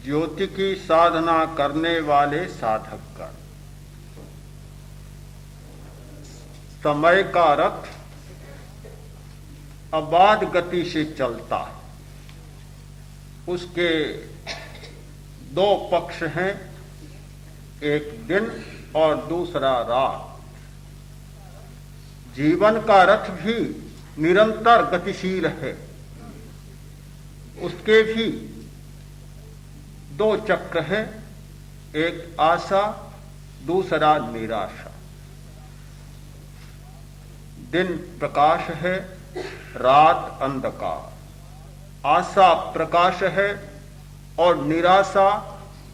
ज्योति की साधना करने वाले साधक का समय का रथ अबाध गति से चलता है। उसके दो पक्ष हैं, एक दिन और दूसरा रात। जीवन का रथ भी निरंतर गतिशील है। उसके भी दो चक्र हैं, एक आशा, दूसरा निराशा। दिन प्रकाश है, रात अंधकार। आशा प्रकाश है और निराशा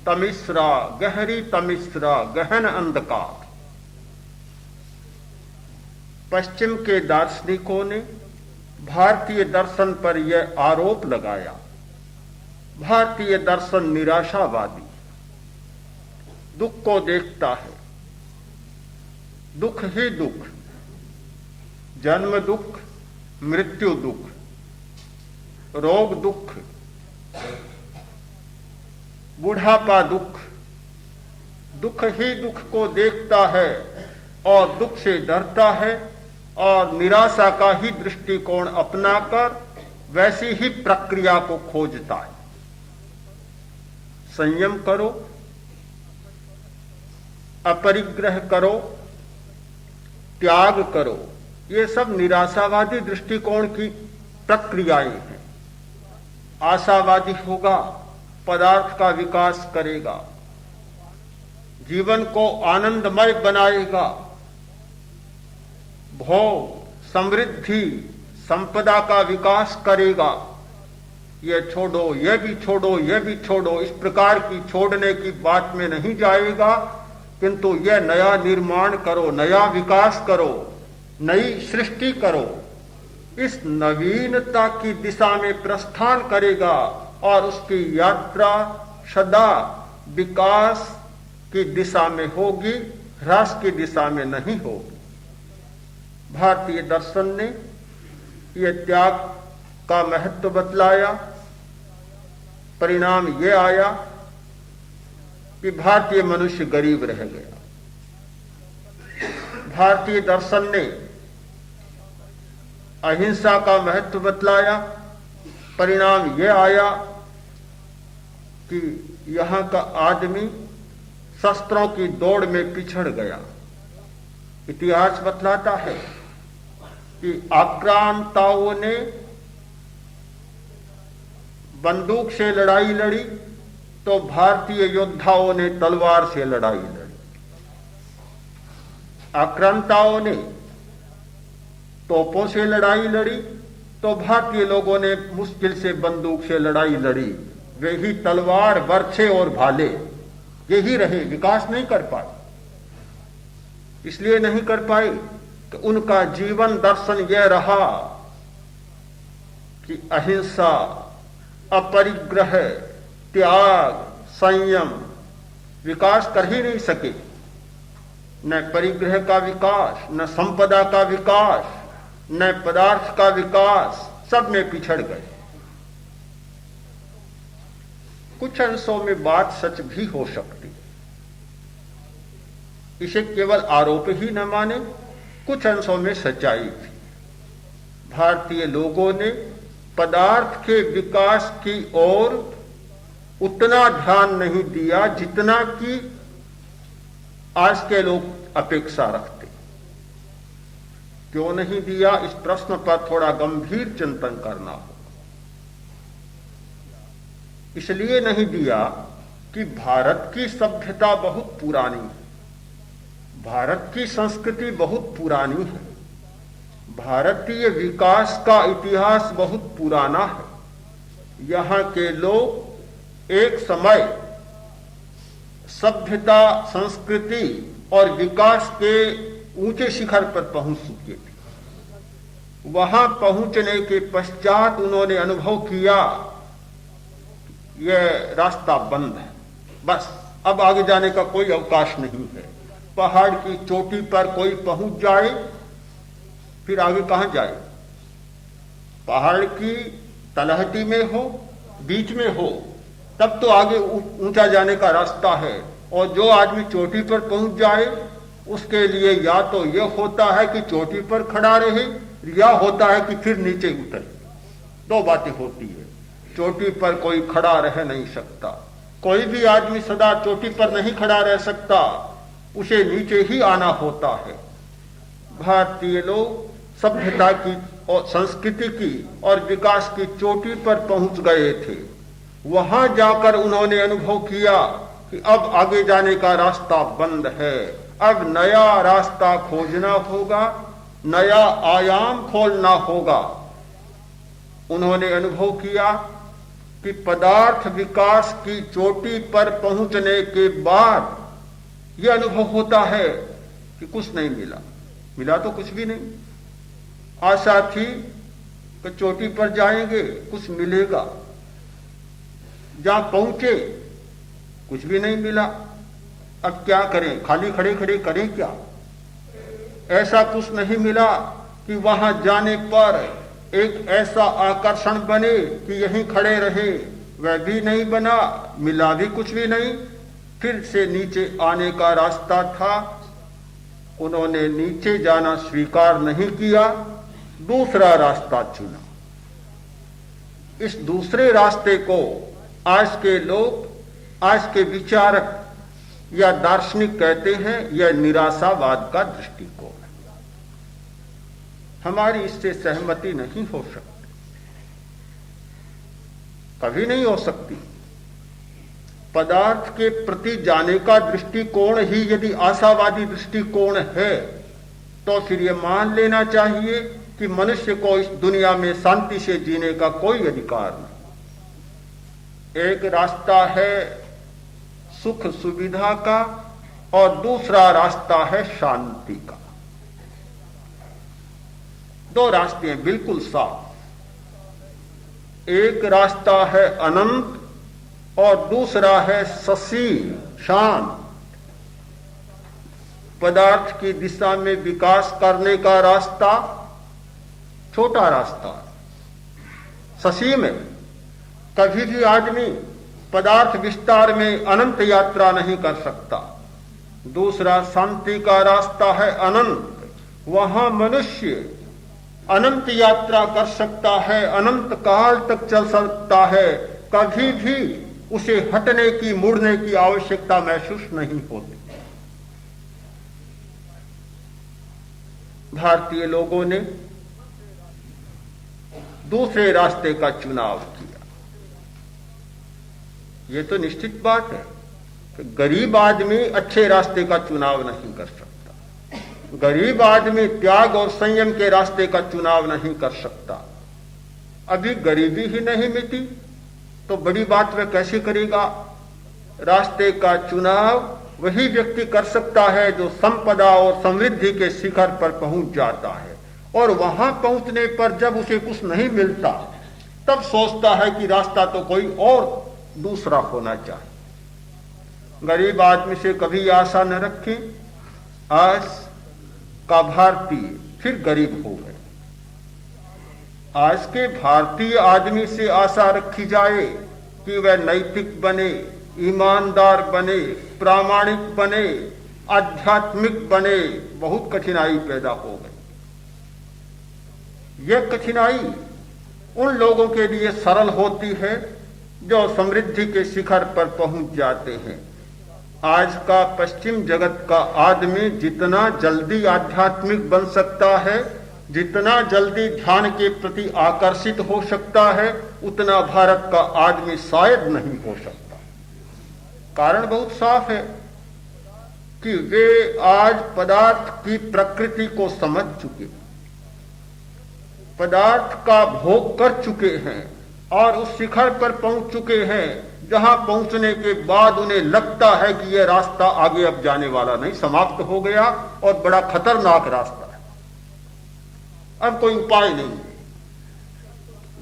तमिश्रा, गहरी तमिश्रा, गहन अंधकार। पश्चिम के दार्शनिकों ने भारतीय दर्शन पर यह आरोप लगाया, भारतीय दर्शन निराशावादी, दुख को देखता है। दुख ही दुख, जन्म दुख, मृत्यु दुख, रोग दुख, बुढ़ापा दुख, दुख ही दुख को देखता है और दुख से डरता है और निराशा का ही दृष्टिकोण अपनाकर वैसी ही प्रक्रिया को खोजता है। संयम करो, अपरिग्रह करो, त्याग करो, ये सब निराशावादी दृष्टिकोण की प्रक्रियाएं हैं। आशावादी होगा, पदार्थ का विकास करेगा, जीवन को आनंदमय बनाएगा, भोग, समृद्धि, संपदा का विकास करेगा। ये छोड़ो, ये भी छोड़ो, ये भी छोड़ो, इस प्रकार की छोड़ने की बात में नहीं जाएगा, किंतु यह नया निर्माण करो, नया विकास करो, नई सृष्टि करो। इस नवीनता की दिशा में प्रस्थान करेगा और उसकी यात्रा सदा विकास की दिशा में होगी, ह्रास की दिशा में नहीं होगी। भारतीय दर्शन ने यह त्याग का महत्व बतलाया। परिणाम यह आया कि भारतीय मनुष्य गरीब रह गया। भारतीय दर्शन ने अहिंसा का महत्व बतलाया। परिणाम यह आया कि यहां का आदमी शस्त्रों की दौड़ में पिछड़ गया। इतिहास बतलाता है कि आक्रांताओं ने बंदूक से लड़ाई लड़ी तो भारतीय योद्धाओं ने तलवार से लड़ाई लड़ी। आक्रांताओं ने तोपों से लड़ाई लड़ी तो भारतीय लोगों ने मुश्किल से बंदूक से लड़ाई लड़ी। वे ही तलवार, बर्छे और भाले यही रहे, विकास नहीं कर पाए। इसलिए नहीं कर पाए कि उनका जीवन दर्शन यह रहा कि अहिंसा, अपरिग्रह, त्याग, संयम विकास कर ही नहीं सके। न परिग्रह का विकास, न संपदा का विकास, न पदार्थ का विकास, सब में पिछड़ गए। कुछ अंशों में बात सच भी हो सकती है, इसे केवल आरोप ही न माने, कुछ अंशों में सच्चाई भी। भारतीय लोगों ने पदार्थ के विकास की ओर उतना ध्यान नहीं दिया जितना कि आज के लोग अपेक्षा रखते। क्यों नहीं दिया, इस प्रश्न पर थोड़ा गंभीर चिंतन करना हो। इसलिए नहीं दिया कि भारत की सभ्यता बहुत पुरानी है, भारत की संस्कृति बहुत पुरानी है, भारतीय विकास का इतिहास बहुत पुराना है। यहां के लोग एक समय सभ्यता, संस्कृति और विकास के ऊंचे शिखर पर पहुंच चुके थे। वहां पहुंचने के पश्चात उन्होंने अनुभव किया यह रास्ता बंद है, बस अब आगे जाने का कोई अवकाश नहीं है। पहाड़ की चोटी पर कोई पहुंच जाए फिर आगे कहां जाए? पहाड़ की तलहटी में हो, बीच में हो, तब तो आगे ऊंचा जाने का रास्ता है। और जो आदमी चोटी पर पहुंच जाए उसके लिए या तो यह होता है कि चोटी पर खड़ा रहे या होता है कि फिर नीचे उतरे। दो बातें होती है। चोटी पर कोई खड़ा रह नहीं सकता, कोई भी आदमी सदा चोटी पर नहीं खड़ा रह सकता, उसे नीचे ही आना होता है। भारतीय लोग सभ्यता की और संस्कृति की और विकास की चोटी पर पहुंच गए थे। वहां जाकर उन्होंने अनुभव किया कि अब आगे जाने का रास्ता बंद है, अब नया रास्ता खोजना होगा, नया आयाम खोलना होगा। उन्होंने अनुभव किया कि पदार्थ विकास की चोटी पर पहुंचने के बाद यह अनुभव होता है कि कुछ नहीं मिला, मिला तो कुछ भी नहीं। आशा थी कि चोटी पर जाएंगे कुछ मिलेगा, जहां पहुंचे कुछ भी नहीं मिला। अब क्या करें, खाली खड़े खड़े करें क्या? ऐसा कुछ नहीं मिला कि वहां जाने पर एक ऐसा आकर्षण बने कि यहीं खड़े रहे, वह भी नहीं बना, मिला भी कुछ भी नहीं। फिर से नीचे आने का रास्ता था, उन्होंने नीचे जाना स्वीकार नहीं किया, दूसरा रास्ता चुना। इस दूसरे रास्ते को आज के लोग, आज के विचारक या दार्शनिक कहते हैं, यह निराशावाद का दृष्टिकोण है। हमारी इससे सहमति नहीं हो सकती, कभी नहीं हो सकती। पदार्थ के प्रति जाने का दृष्टिकोण ही यदि आशावादी दृष्टिकोण है तो फिर यह मान लेना चाहिए कि मनुष्य को इस दुनिया में शांति से जीने का कोई अधिकार नहीं। एक रास्ता है सुख सुविधा का और दूसरा रास्ता है शांति का। दो रास्ते हैं बिल्कुल साफ। एक रास्ता है अनंत और दूसरा है ससीम शांत। पदार्थ की दिशा में विकास करने का रास्ता छोटा रास्ता ससीम है। कभी भी आदमी पदार्थ विस्तार में अनंत यात्रा नहीं कर सकता। दूसरा शांति का रास्ता है अनंत। वहां मनुष्य अनंत यात्रा कर सकता है, अनंत काल तक चल सकता है, कभी भी उसे हटने की मुड़ने की आवश्यकता महसूस नहीं होती। भारतीय लोगों ने दूसरे रास्ते का चुनाव किया। यह तो निश्चित बात है कि गरीब आदमी अच्छे रास्ते का चुनाव नहीं कर सकता, गरीब आदमी त्याग और संयम के रास्ते का चुनाव नहीं कर सकता। अभी गरीबी ही नहीं मिटी तो बड़ी बात वह कैसे करेगा? रास्ते का चुनाव वही व्यक्ति कर सकता है जो संपदा और समृद्धि के शिखर पर पहुंच जाता है, और वहां पहुंचने पर जब उसे कुछ नहीं मिलता तब सोचता है कि रास्ता तो कोई और दूसरा होना चाहिए। गरीब आदमी से कभी आशा न रखें। आज का भारतीय फिर गरीब हो गए। आज के भारतीय आदमी से आशा रखी जाए कि वह नैतिक बने, ईमानदार बने, प्रामाणिक बने, आध्यात्मिक बने, बहुत कठिनाई पैदा हो गई। यह कठिनाई उन लोगों के लिए सरल होती है जो समृद्धि के शिखर पर पहुंच जाते हैं। आज का पश्चिम जगत का आदमी जितना जल्दी आध्यात्मिक बन सकता है, जितना जल्दी ध्यान के प्रति आकर्षित हो सकता है, उतना भारत का आदमी शायद नहीं हो सकता। कारण बहुत साफ है कि वे आज पदार्थ की प्रकृति को समझ चुके, पदार्थ का भोग कर चुके हैं और उस शिखर पर पहुंच चुके हैं जहां पहुंचने के बाद उन्हें लगता है कि यह रास्ता आगे अब जाने वाला नहीं, समाप्त हो गया और बड़ा खतरनाक रास्ता है, अब कोई उपाय नहीं है।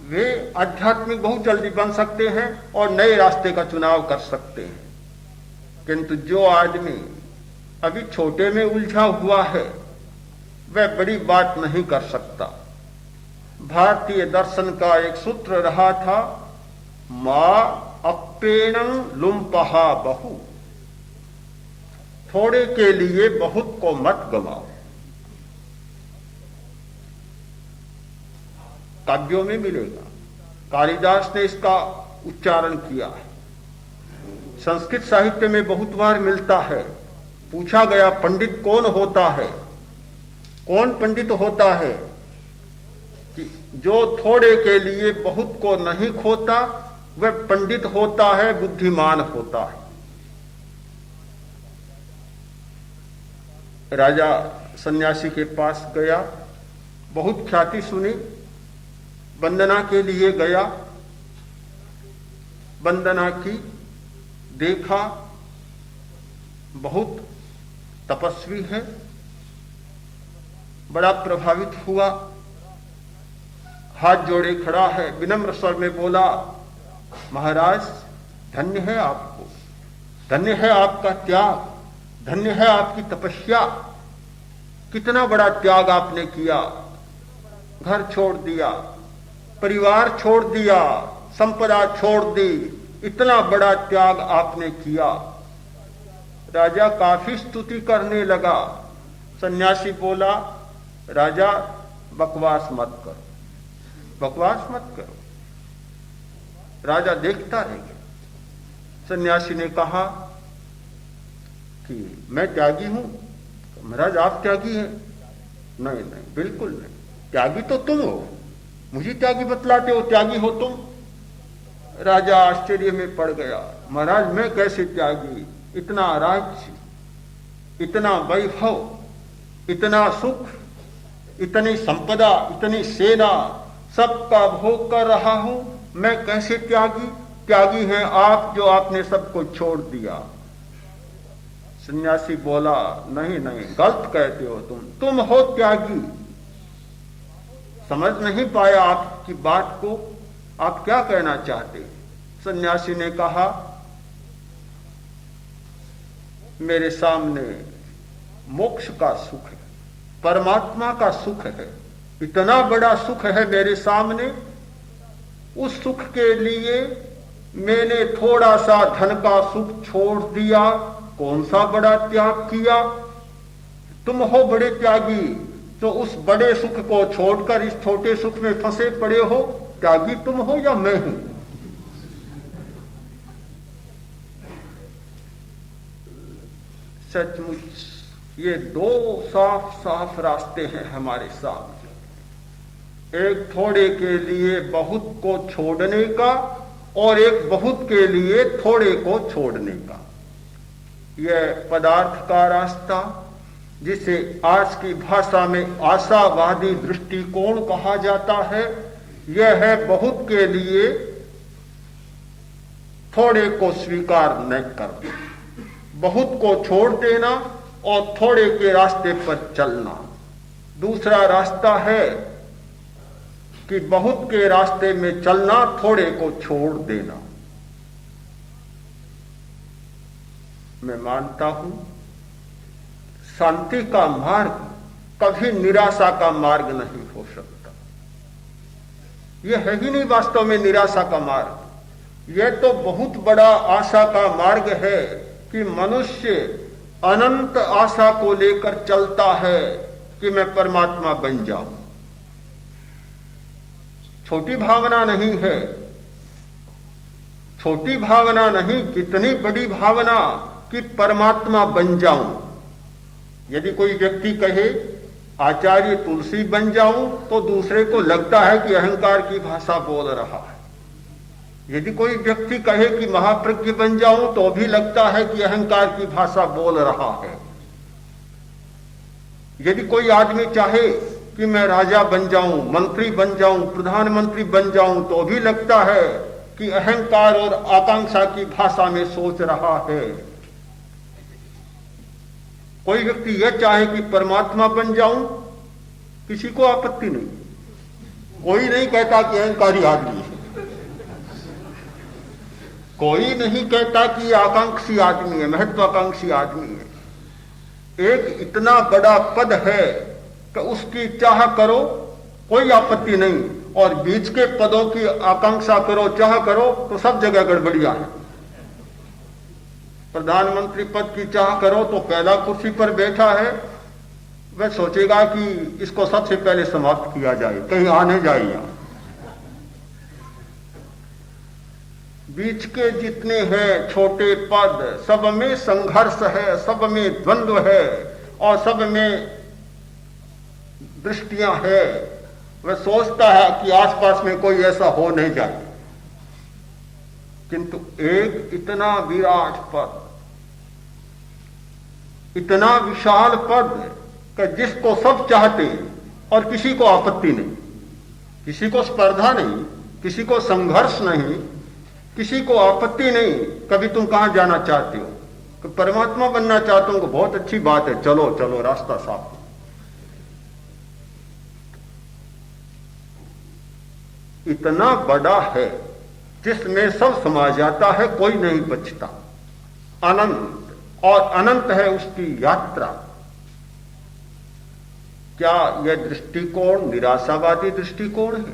वे आध्यात्मिक बहुत जल्दी बन सकते हैं और नए रास्ते का चुनाव कर सकते हैं, किंतु जो आदमी अभी छोटे में उलझा हुआ है वह बड़ी बात नहीं कर सकता। भारतीय दर्शन का एक सूत्र रहा था, मां अप्पेणं लुम्पहा बहु, थोड़े के लिए बहुत को मत गमाओ। काव्यों में मिलेगा, कालिदास ने इसका उच्चारण किया है। संस्कृत साहित्य में बहुत बार मिलता है। पूछा गया पंडित कौन होता है, कौन पंडित होता है? कि जो थोड़े के लिए बहुत को नहीं खोता वह पंडित होता है, बुद्धिमान होता है। राजा सन्यासी के पास गया, बहुत ख्याति सुनी, वंदना के लिए गया, वंदना की, देखा बहुत तपस्वी है, बड़ा प्रभावित हुआ, हाथ जोड़े खड़ा है, विनम्र स्वर में बोला, महाराज धन्य है आपको, धन्य है आपका त्याग, धन्य है आपकी तपस्या, कितना बड़ा त्याग आपने किया, घर छोड़ दिया, परिवार छोड़ दिया, संपदा छोड़ दी, इतना बड़ा त्याग आपने किया। राजा काफी स्तुति करने लगा। सन्यासी बोला, राजा बकवास मत करो, बकवास मत करो। राजा देखता रह गया। सन्यासी ने कहा कि मैं त्यागी हूं। महाराज आप त्यागी हैं? नहीं नहीं, बिल्कुल नहीं, त्यागी तो तुम हो, मुझे त्यागी बतलाते हो, त्यागी हो तुम? राजा आश्चर्य में पड़ गया। महाराज मैं कैसे त्यागी? इतना राज्य, इतना वैभव, इतना सुख, इतनी संपदा, इतनी सेना, सबका भोग कर रहा हूं, मैं कैसे त्यागी? त्यागी हैं आप जो आपने सबको छोड़ दिया। सन्यासी बोला, नहीं नहीं, गलत कहते हो तुम हो त्यागी। समझ नहीं पाया आपकी बात को, आप क्या कहना चाहते? सन्यासी ने कहा, मेरे सामने मोक्ष का सुख है, परमात्मा का सुख है, इतना बड़ा सुख है मेरे सामने। उस सुख के लिए मैंने थोड़ा सा धन का सुख छोड़ दिया, कौन सा बड़ा त्याग किया? तुम हो बड़े त्यागी, तो उस बड़े सुख को छोड़कर इस छोटे सुख में फंसे पड़े हो। त्यागी तुम हो या मैं हूं? सचमुच ये दो साफ साफ रास्ते हैं हमारे सामने, एक थोड़े के लिए बहुत को छोड़ने का और एक बहुत के लिए थोड़े को छोड़ने का। यह पदार्थ का रास्ता, जिसे आज की भाषा में आशावादी दृष्टिकोण कहा जाता है, यह है बहुत के लिए थोड़े को स्वीकार न करना, बहुत को छोड़ देना और थोड़े के रास्ते पर चलना। दूसरा रास्ता है कि बहुत के रास्ते में चलना, थोड़े को छोड़ देना। मैं मानता हूं शांति का मार्ग कभी निराशा का मार्ग नहीं हो सकता। यह है ही नहीं वास्तव में निराशा का मार्ग। यह तो बहुत बड़ा आशा का मार्ग है कि मनुष्य अनंत आशा को लेकर चलता है कि मैं परमात्मा बन जाऊं। छोटी भावना नहीं है, छोटी भावना नहीं, कितनी बड़ी भावना कि परमात्मा बन जाऊं। यदि कोई व्यक्ति कहे आचार्य तुलसी बन जाऊं, तो दूसरे को लगता है कि अहंकार की भाषा बोल रहा है। यदि कोई व्यक्ति कहे कि महाप्रज्ञ बन जाऊं, तो भी लगता है कि अहंकार की भाषा बोल रहा है। यदि कोई आदमी चाहे कि मैं राजा बन जाऊं, मंत्री बन जाऊं, प्रधानमंत्री बन जाऊं, तो भी लगता है कि अहंकार और आकांक्षा की भाषा में सोच रहा है। कोई व्यक्ति यह चाहे कि परमात्मा बन जाऊं, किसी को आपत्ति नहीं। कोई नहीं कहता कि अहंकारी आदमी है, कोई नहीं कहता कि आकांक्षी आदमी है, महत्वाकांक्षी आदमी है। एक इतना बड़ा पद है कि उसकी चाह करो, कोई आपत्ति नहीं, और बीच के पदों की आकांक्षा करो, चाह करो, तो सब जगह गड़बड़ियां है। प्रधानमंत्री पद की चाह करो तो पहला कुर्सी पर बैठा है, वह सोचेगा कि इसको सबसे पहले समाप्त किया जाए, कहीं आने जाए। यहां बीच के जितने हैं छोटे पद, सब में संघर्ष है, सब में द्वंद्व है और सब में दृष्टियां है। वह सोचता है कि आसपास में कोई ऐसा हो नहीं जाए, किंतु एक इतना विराट पद, इतना विशाल पद कि जिसको सब चाहते हैं और किसी को आपत्ति नहीं, किसी को स्पर्धा नहीं, किसी को संघर्ष नहीं, किसी को आपत्ति नहीं। कभी तुम कहां जाना चाहते हो? कि परमात्मा बनना चाहते हो, बहुत अच्छी बात है, चलो चलो रास्ता साफ। इतना बड़ा है जिसमें सब समा जाता है, कोई नहीं बचता। अनंत, और अनंत है उसकी यात्रा। क्या यह दृष्टिकोण निराशावादी दृष्टिकोण है?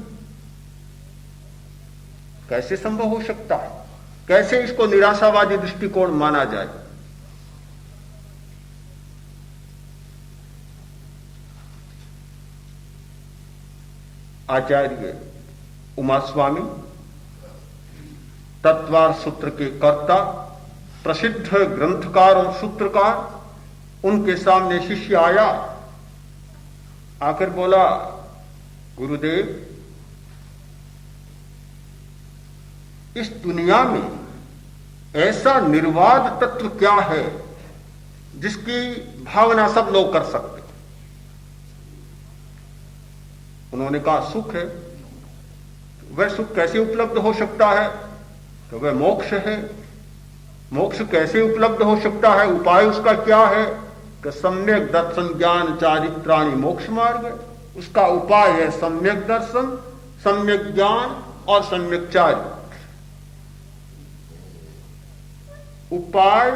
कैसे संभव हो सकता है? कैसे इसको निराशावादी दृष्टिकोण माना जाए? आचार्य उमास्वामी, तत्वार सूत्र के कर्ता, प्रसिद्ध ग्रंथकार और सूत्रकार, उनके सामने शिष्य आया, आकर बोला, गुरुदेव, इस दुनिया में ऐसा निर्वाध तत्व क्या है जिसकी भावना सब लोग कर सकते? उन्होंने कहा, सुख है। वह सुख कैसे उपलब्ध हो सकता है? तो वह मोक्ष है। मोक्ष कैसे उपलब्ध हो सकता है? उपाय उसका क्या है? कि सम्यक दर्शन ज्ञान चारित्राणि मोक्ष मार्ग। उसका उपाय है सम्यक दर्शन, सम्यक ज्ञान और सम्यक चारित्र। उपाय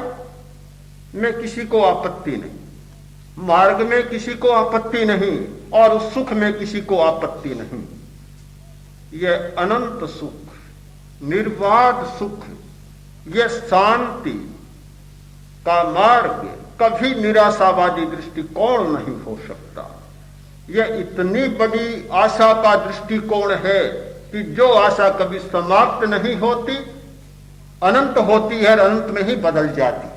में किसी को आपत्ति नहीं, मार्ग में किसी को आपत्ति नहीं, और उस सुख में किसी को आपत्ति नहीं। यह अनंत सुख, निर्वाध सुख, यह शांति का मार्ग कभी निराशावादी दृष्टिकोण नहीं हो सकता। यह इतनी बड़ी आशा का दृष्टिकोण है कि जो आशा कभी समाप्त नहीं होती, अनंत होती है और अनंत में ही बदल जाती है,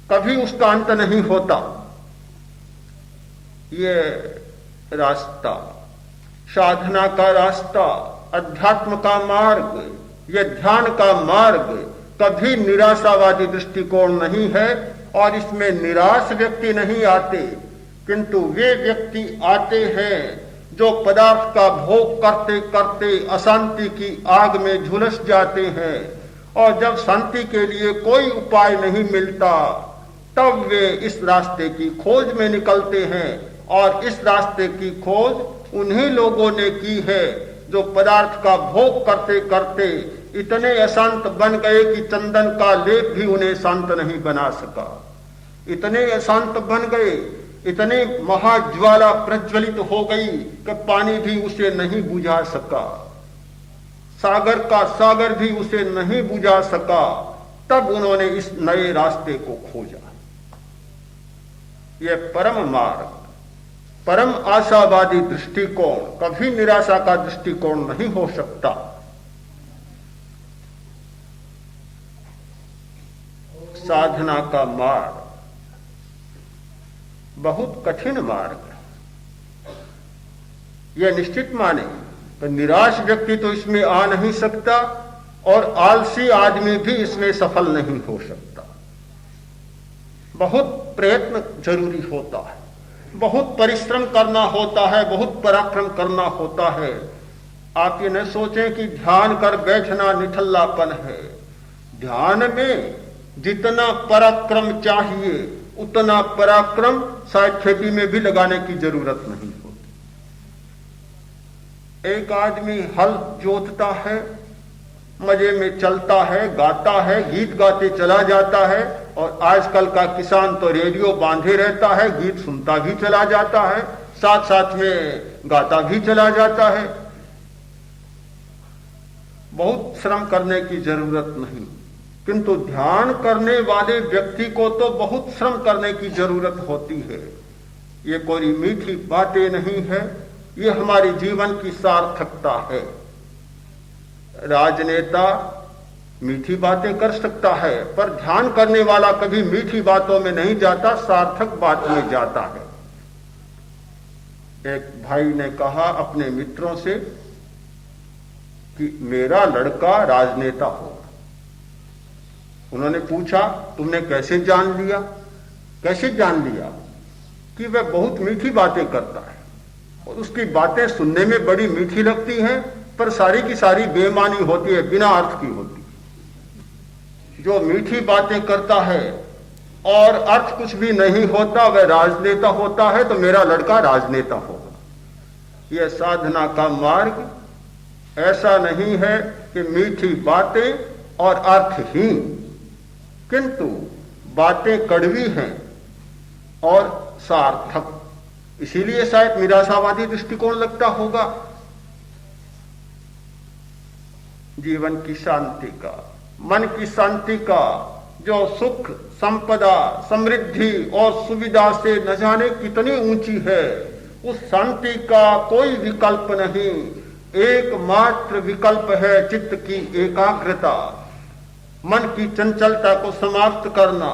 कभी उसका अंत नहीं होता। यह रास्ता, साधना का रास्ता, अध्यात्म का मार्ग, यह ध्यान का मार्ग कभी निराशावादी दृष्टिकोण नहीं है। और इसमें निराश व्यक्ति नहीं आते, किंतु वे व्यक्ति आते हैं जो पदार्थ का भोग करते करते अशांति की आग में झुलस जाते हैं, और जब शांति के लिए कोई उपाय नहीं मिलता, तब वे इस रास्ते की खोज में निकलते हैं। और इस रास्ते की खोज उन्हीं लोगों ने की है जो पदार्थ का भोग करते करते इतने अशांत बन गए कि चंदन का लेप भी उन्हें शांत नहीं बना सका। इतने अशांत बन गए, इतने महाज्वाला प्रज्वलित हो गई कि पानी भी उसे नहीं बुझा सका, सागर का सागर भी उसे नहीं बुझा सका। तब उन्होंने इस नए रास्ते को खोजा। यह परम मार्ग, परम आशावादी दृष्टिकोण कभी निराशा का दृष्टिकोण नहीं हो सकता। साधना का मार्ग बहुत कठिन मार्ग है। यह निश्चित माने कि निराश व्यक्ति तो इसमें आ नहीं सकता, और आलसी आदमी भी इसमें सफल नहीं हो सकता। बहुत प्रयत्न जरूरी होता है, बहुत परिश्रम करना होता है, बहुत पराक्रम करना होता है। आप ये न सोचें कि ध्यान कर बैठना निठल्लापन है। ध्यान में जितना पराक्रम चाहिए उतना पराक्रम शायद खेती में भी लगाने की जरूरत नहीं होती। एक आदमी हल जोतता है, मजे में चलता है, गाता है, गीत गाते चला जाता है, और आजकल का किसान तो रेडियो बांधे रहता है, गीत सुनता भी चला जाता है, साथ साथ में गाता भी चला जाता है। बहुत श्रम करने की जरूरत नहीं, किंतु ध्यान करने वाले व्यक्ति को तो बहुत श्रम करने की जरूरत होती है। ये कोई मीठी बातें नहीं है, ये हमारे जीवन की सार्थकता है। राजनेता मीठी बातें कर सकता है, पर ध्यान करने वाला कभी मीठी बातों में नहीं जाता, सार्थक बात में जाता है। एक भाई ने कहा अपने मित्रों से कि मेरा लड़का राजनेता होगा। उन्होंने पूछा तुमने कैसे जान लिया? कैसे जान लिया? कि वह बहुत मीठी बातें करता है और उसकी बातें सुनने में बड़ी मीठी लगती हैं, पर सारी की सारी बेमानी होती है, बिना अर्थ की होती है। जो मीठी बातें करता है और अर्थ कुछ भी नहीं होता, वह राजनेता होता है। तो मेरा लड़का राजनेता होगा। यह साधना का मार्ग ऐसा नहीं है कि मीठी बातें और अर्थहीन, किंतु बातें कड़वी हैं और सार्थक। इसीलिए शायद निराशावादी दृष्टिकोण लगता होगा। जीवन की शांति का, मन की शांति का, जो सुख, संपदा, समृद्धि और सुविधा से न जाने कितनी ऊंची है, उस शांति का कोई विकल्प नहीं। एकमात्र विकल्प है चित्त की एकाग्रता, मन की चंचलता को समाप्त करना,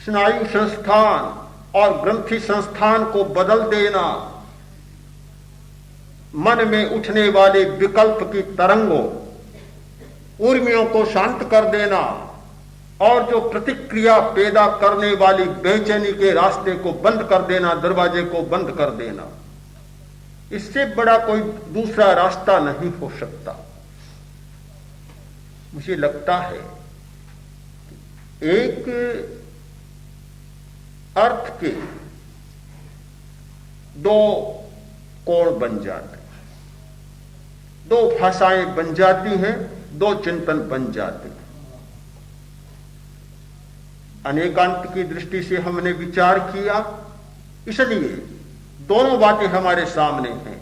स्नायु संस्थान और ग्रंथि संस्थान को बदल देना, मन में उठने वाले विकल्प की तरंगों, उर्मियों को शांत कर देना और जो प्रतिक्रिया पैदा करने वाली बेचैनी के रास्ते को बंद कर देना, दरवाजे को बंद कर देना। इससे बड़ा कोई दूसरा रास्ता नहीं हो सकता। मुझे लगता है एक अर्थ के दो कोण बन जाते, दो भाषाएं बन जाती हैं, दो चिंतन बन जाते हैं। अनेकांत की दृष्टि से हमने विचार किया, इसलिए दोनों बातें हमारे सामने हैं।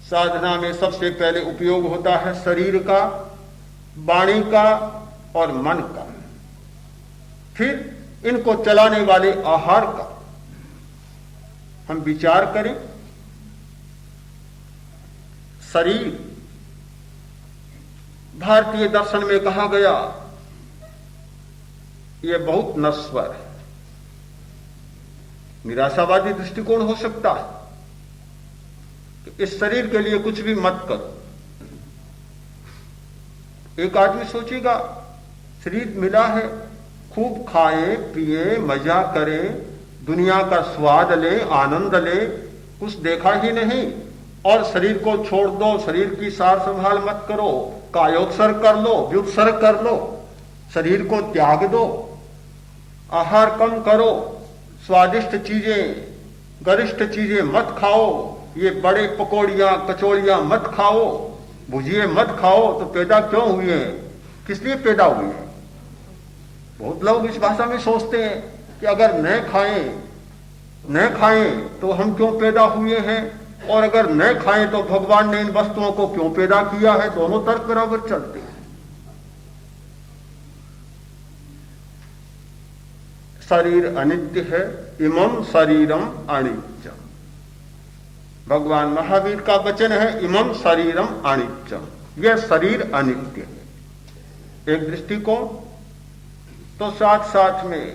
साधना में सबसे पहले उपयोग होता है शरीर का, वाणी का और मन का, फिर इनको चलाने वाले आहार का। हम विचार करें, शरीर भारतीय दर्शन में कहा गया यह बहुत नश्वर है। निराशावादी दृष्टिकोण हो सकता है कि इस शरीर के लिए कुछ भी मत करो। एक आदमी सोचेगा शरीर मिला है, खूब खाएं पिए मजा करें, दुनिया का स्वाद ले, आनंद ले, कुछ देखा ही नहीं और शरीर को छोड़ दो, शरीर की सार संभाल मत करो, कायोत्सर्ग कर लो, व्युत्सर्ग कर लो, शरीर को त्याग दो, आहार कम करो, स्वादिष्ट चीजें, गरिष्ठ चीजें मत खाओ, ये बड़े पकौड़ियां कचौड़ियां मत खाओ, भुजिए मत खाओ। तो पैदा क्यों हुए हैं? किस लिए पैदा हुए हैं? बहुत लोग इस भाषा में सोचते हैं कि अगर न खाएं तो हम क्यों पैदा हुए हैं, और अगर न खाएं तो भगवान ने इन वस्तुओं को क्यों पैदा किया है। दोनों तर्क बराबर चलते हैं। शरीर अनित्य है, इमं शरीरम अनित्यम। भगवान महावीर का वचन है इमं शरीरम अनित्यम, यह शरीर अनित्य है। एक दृष्टिकोण, तो साथ साथ में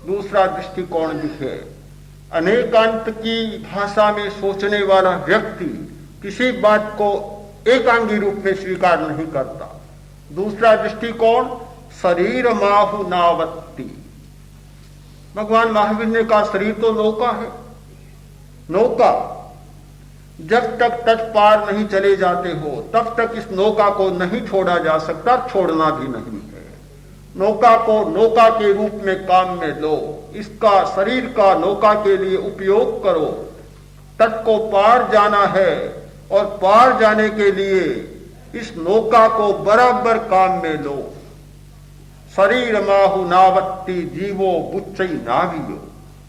दूसरा दृष्टिकोण भी है। अनेकांत की भाषा में सोचने वाला व्यक्ति किसी बात को एकांगी रूप में स्वीकार नहीं करता। दूसरा दृष्टिकोण शरीर माहु नावत्ति। भगवान महावीर ने कहा शरीर तो नौका है, नौका जब तक तट पार नहीं चले जाते हो तब तक इस नौका को नहीं छोड़ा जा सकता, छोड़ना भी नहीं है। नौका को नौका के रूप में काम में लो, इसका शरीर का नौका के लिए उपयोग करो। तट को पार जाना है और पार जाने के लिए इस नौका को बराबर काम में लो। शरीर माहु नावत्ति जीवो बुच्चई नावियो।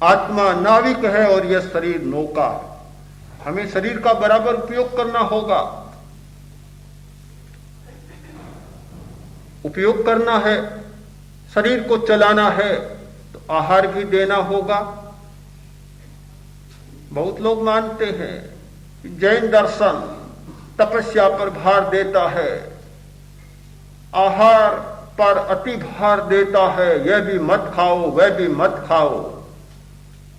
आत्मा नाविक है और यह शरीर नौका है। हमें शरीर का बराबर उपयोग करना होगा। उपयोग करना है, शरीर को चलाना है तो आहार भी देना होगा। बहुत लोग मानते हैं कि जैन दर्शन तपस्या पर भार देता है, आहार पर अति भार देता है, यह भी मत खाओ वह भी मत खाओ।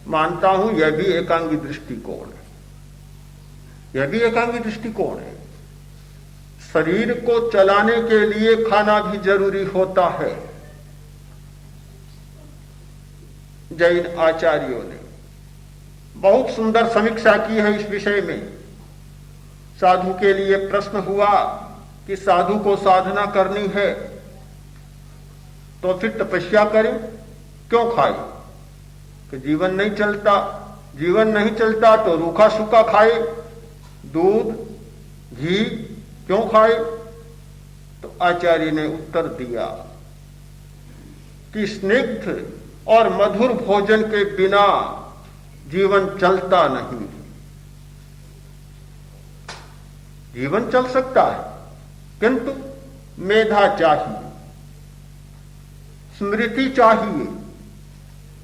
मानता हूं यह भी एकांगी दृष्टिकोण है, यह भी एकांगी दृष्टिकोण है। शरीर को चलाने के लिए खाना भी जरूरी होता है। जैन आचार्यों ने बहुत सुंदर समीक्षा की है इस विषय में। साधु के लिए प्रश्न हुआ कि साधु को साधना करनी है तो फिर तपस्या करें, क्यों खाए? कि जीवन नहीं चलता, जीवन नहीं चलता तो रूखा सूखा खाए, दूध घी क्यों खाए? तो आचार्य ने उत्तर दिया कि स्निग्ध और मधुर भोजन के बिना जीवन चलता नहीं। जीवन चल सकता है किंतु मेधा चाहिए, स्मृति चाहिए,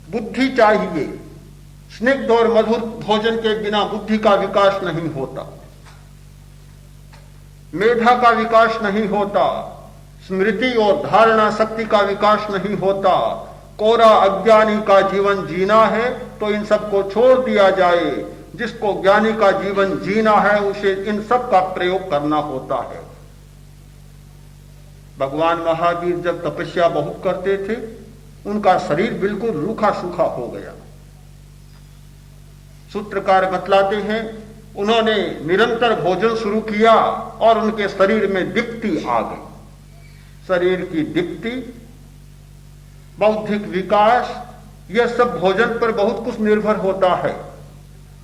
बुद्धि चाहिए। स्निग्ध और मधुर भोजन के बिना बुद्धि का विकास नहीं होता, मेधा का विकास नहीं होता, स्मृति और धारणा शक्ति का विकास नहीं होता। कोरा अज्ञानी का जीवन जीना है तो इन सब को छोड़ दिया जाए। जिसको ज्ञानी का जीवन जीना है उसे इन सब का प्रयोग करना होता है। भगवान महावीर जब तपस्या बहुत करते थे, उनका शरीर बिल्कुल रूखा सूखा हो गया। सूत्रकार बतलाते हैं उन्होंने निरंतर भोजन शुरू किया और उनके शरीर में दीप्ति आ गई। शरीर की दीप्ति, बौद्धिक विकास, यह सब भोजन पर बहुत कुछ निर्भर होता है।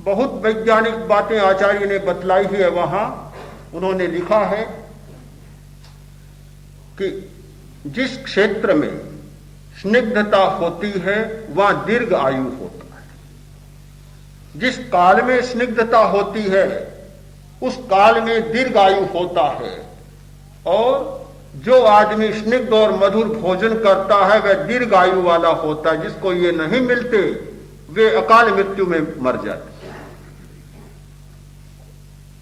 बहुत वैज्ञानिक बातें आचार्य ने बतलाई है। वहां उन्होंने लिखा है कि जिस क्षेत्र में स्निग्धता होती है वहां दीर्घ आयु होता है। जिस काल में स्निग्धता होती है उस काल में दीर्घ आयु होता है। और जो आदमी स्निग्ध और मधुर भोजन करता है वह दीर्घ आयु वाला होता है। जिसको ये नहीं मिलते वे अकाल मृत्यु में मर जाते।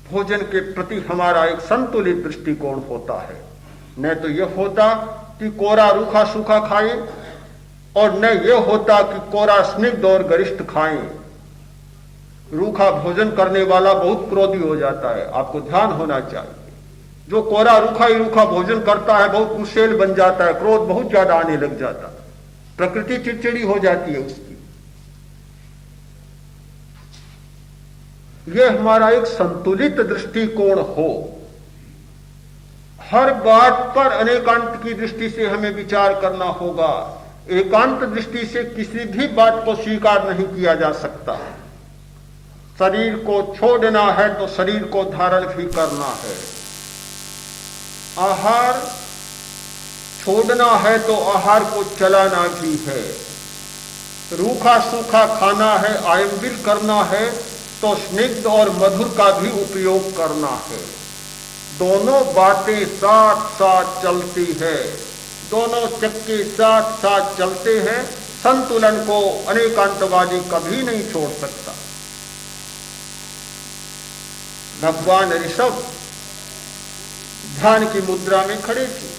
भोजन के प्रति हमारा एक संतुलित दृष्टिकोण होता है। न तो यह होता कि कोरा रूखा सूखा खाएं और न यह होता कि कोरा स्निग्ध और गरिष्ठ खाएं। रूखा भोजन करने वाला बहुत क्रोधी हो जाता है, आपको ध्यान होना चाहिए। जो कोरा रूखा ही रूखा भोजन करता है बहुत गुस्सेल बन जाता है, क्रोध बहुत ज्यादा आने लग जाता है, प्रकृति चिड़चिड़ी हो जाती है उसकी। यह हमारा एक संतुलित दृष्टिकोण हो। हर बात पर अनेकांत की दृष्टि से हमें विचार करना होगा। एकांत दृष्टि से किसी भी बात को स्वीकार नहीं किया जा सकता। शरीर को छोड़ना है तो शरीर को धारण भी करना है। आहार छोड़ना है तो आहार को चलाना भी है। रूखा सूखा खाना है, आयंबिल करना है तो स्निग्ध और मधुर का भी उपयोग करना है। दोनों बातें साथ साथ चलती है, दोनों चक्के साथ साथ चलते हैं। संतुलन को अनेकांतवादी कभी नहीं छोड़ सकता। भगवान ऋषभ ध्यान की मुद्रा में खड़े थे।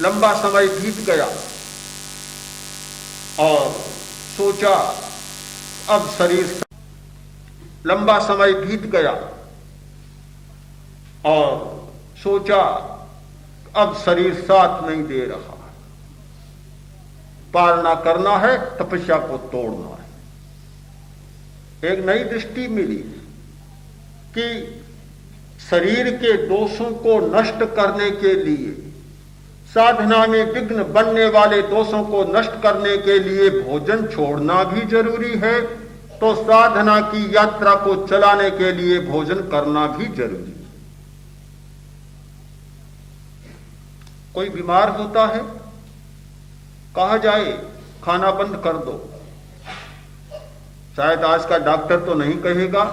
लंबा समय बीत गया और सोचा अब शरीर, लंबा समय बीत गया और सोचा अब शरीर साथ नहीं दे रहा, पालना करना है, तपस्या को तोड़ना है। एक नई दृष्टि मिली कि शरीर के दोषों को नष्ट करने के लिए, साधना में विघ्न बनने वाले दोषों को नष्ट करने के लिए भोजन छोड़ना भी जरूरी है, तो साधना की यात्रा को चलाने के लिए भोजन करना भी जरूरी है। कोई बीमार होता है, कहा जाए खाना बंद कर दो, शायद आज का डॉक्टर तो नहीं कहेगा,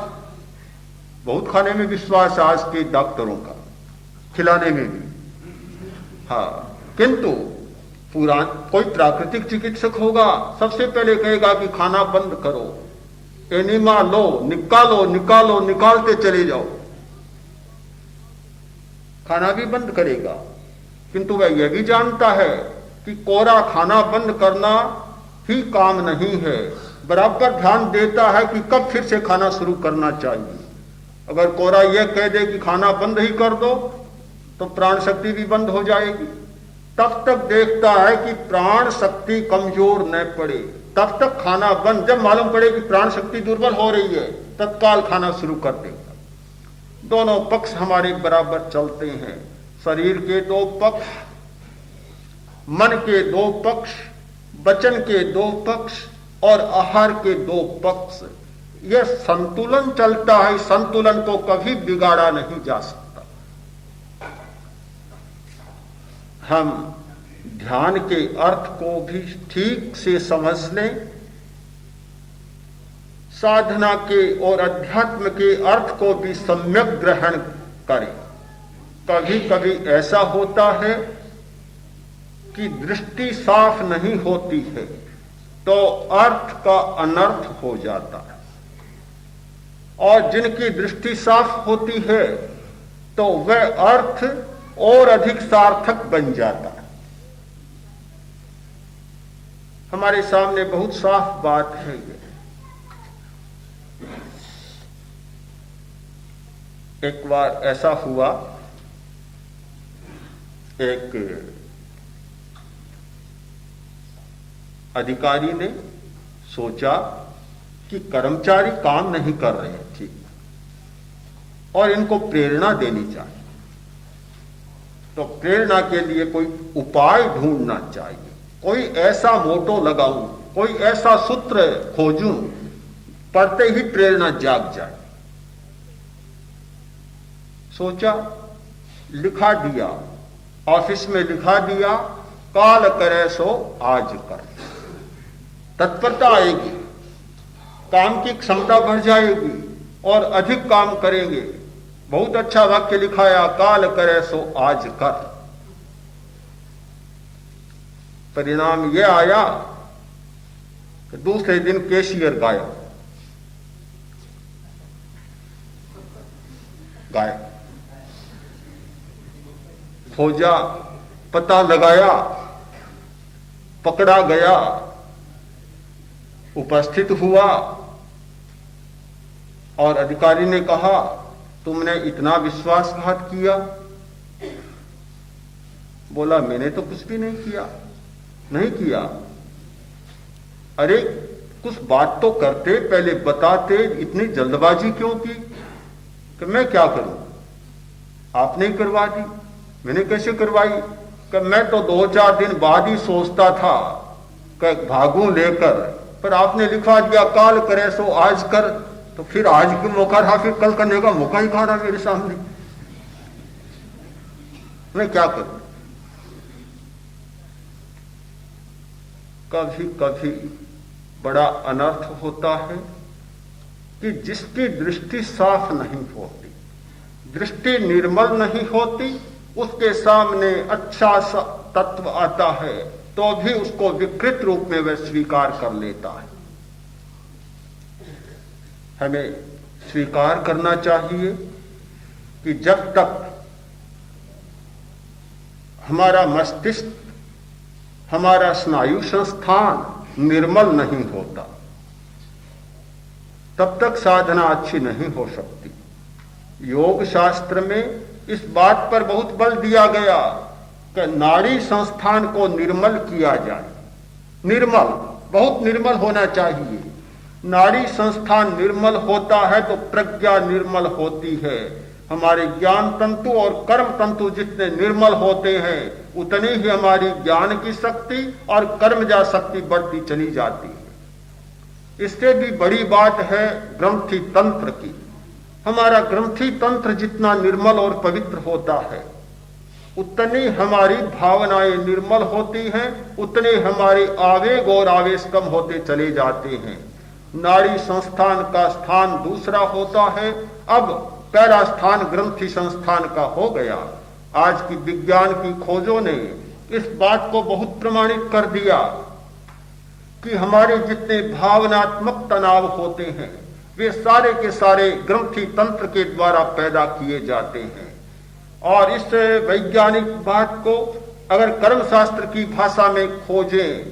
बहुत खाने में विश्वास है आज के डॉक्टरों का, खिलाने में भी। हाँ, किंतु कोई प्राकृतिक चिकित्सक होगा, सबसे पहले कहेगा कि खाना बंद करो, एनिमा लो, निकालो निकालो, निकालते चले जाओ, खाना भी बंद करेगा। किंतु वह यह भी जानता है कि कोरा खाना बंद करना ही काम नहीं है, बराबर ध्यान देता है कि कब फिर से खाना शुरू करना चाहिए। अगर कोरा यह कह दे कि खाना बंद ही कर दो तो प्राण शक्ति भी बंद हो जाएगी। तब तक देखता है कि प्राण शक्ति कमजोर न पड़े, तब तक खाना बंद। जब मालूम पड़े कि प्राण शक्ति दुर्बल हो रही है, तत्काल खाना शुरू कर देगा। दोनों पक्ष हमारे बराबर चलते हैं, शरीर के दो पक्ष, मन के दो पक्ष, वचन के दो पक्ष और आहार के दो पक्ष। यह संतुलन चलता है, संतुलन को कभी बिगाड़ा नहीं जा सकता। हम ध्यान के अर्थ को भी ठीक से समझ लें, साधना के और अध्यात्म के अर्थ को भी सम्यक ग्रहण करें। कभी कभी ऐसा होता है कि दृष्टि साफ नहीं होती है तो अर्थ का अनर्थ हो जाता है, और जिनकी दृष्टि साफ होती है तो वह अर्थ और अधिक सार्थक बन जाता है। हमारे सामने बहुत साफ बात है ये। एक बार ऐसा हुआ, एक अधिकारी ने सोचा कि कर्मचारी काम नहीं कर रहे हैं ठीक और इनको प्रेरणा देनी चाहिए, तो प्रेरणा के लिए कोई उपाय ढूंढना चाहिए, कोई ऐसा मोटो लगाऊं, कोई ऐसा सूत्र खोजूं, पढ़ते ही प्रेरणा जाग जाए। सोचा, लिखा दिया, ऑफिस में लिखा दिया, काल करे सो आज कर। तत्परता आएगी, काम की क्षमता बढ़ जाएगी और अधिक काम करेंगे। बहुत अच्छा वाक्य लिखाया, काल करे सो आज कर। परिणाम यह आया कि दूसरे दिन कैशियर गायब। खोजा, पता लगाया, पकड़ा गया, उपस्थित हुआ और अधिकारी ने कहा, तुमने इतना विश्वासघात किया? बोला, मैंने तो कुछ भी नहीं किया। नहीं किया? अरे कुछ बात तो करते, पहले बताते, इतनी जल्दबाजी क्यों की? कि मैं क्या करूं, आपने ही करवा दी। मैंने कैसे करवाई? कि मैं तो 2-4 दिन बाद ही सोचता था कि भागूं लेकर, पर आपने लिखवा दिया काल करे सो आज कर, तो फिर आज की मौका रहा, फिर कल करने का मौका ही खा रहा मेरे सामने। मैं क्या करूं? कभी कभी बड़ा अनर्थ होता है कि जिसकी दृष्टि साफ नहीं होती, दृष्टि निर्मल नहीं होती, उसके सामने अच्छा सा तत्व आता है तो भी उसको विकृत रूप में वह स्वीकार कर लेता है। हमें स्वीकार करना चाहिए कि जब तक हमारा मस्तिष्क, हमारा स्नायु संस्थान निर्मल नहीं होता, तब तक साधना अच्छी नहीं हो सकती। योग शास्त्र में इस बात पर बहुत बल दिया गया कि नाड़ी संस्थान को निर्मल किया जाए। निर्मल, बहुत निर्मल होना चाहिए। नाड़ी संस्थान निर्मल होता है तो प्रज्ञा निर्मल होती है। हमारे ज्ञान तंतु और कर्म तंतु जितने निर्मल होते हैं उतनी ही हमारी ज्ञान की शक्ति और कर्मजा शक्ति बढ़ती चली जाती है। इससे भी बड़ी बात है ग्रंथि तंत्र की। हमारा ग्रंथि तंत्र जितना निर्मल और पवित्र होता है उतनी हमारी भावनाएं निर्मल होती हैं, उतने हमारे आवेग और आवेश कम होते चले जाते हैं। नाड़ी संस्थान का स्थान दूसरा होता है, अब पहला स्थान ग्रंथि संस्थान का हो गया। आज की विज्ञान की खोजों ने इस बात को बहुत प्रमाणित कर दिया कि हमारे जितने भावनात्मक तनाव होते हैं वे सारे के सारे ग्रंथि तंत्र के द्वारा पैदा किए जाते हैं। और इस वैज्ञानिक बात को अगर कर्मशास्त्र की भाषा में खोजें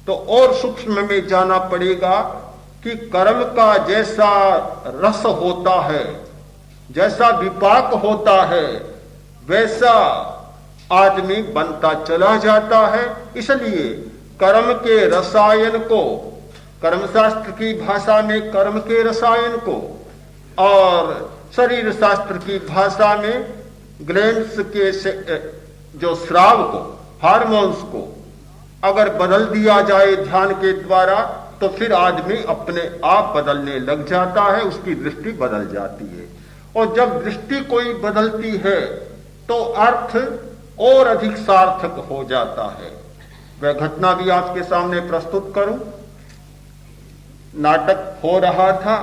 तो और सूक्ष्म में जाना पड़ेगा कि कर्म का जैसा रस होता है, जैसा विपाक होता है, वैसा आदमी बनता चला जाता है। इसलिए कर्म के रसायन को, कर्मशास्त्र की भाषा में कर्म के रसायन को और शरीर शास्त्र की भाषा में ग्लैंड्स के जो स्राव को, हार्मोन्स को अगर बदल दिया जाए ध्यान के द्वारा तो फिर आदमी अपने आप बदलने लग जाता है, उसकी दृष्टि बदल जाती है। और जब दृष्टि कोई बदलती है तो अर्थ और अधिक सार्थक हो जाता है। वह घटना भी आपके सामने प्रस्तुत करूं। नाटक हो रहा था,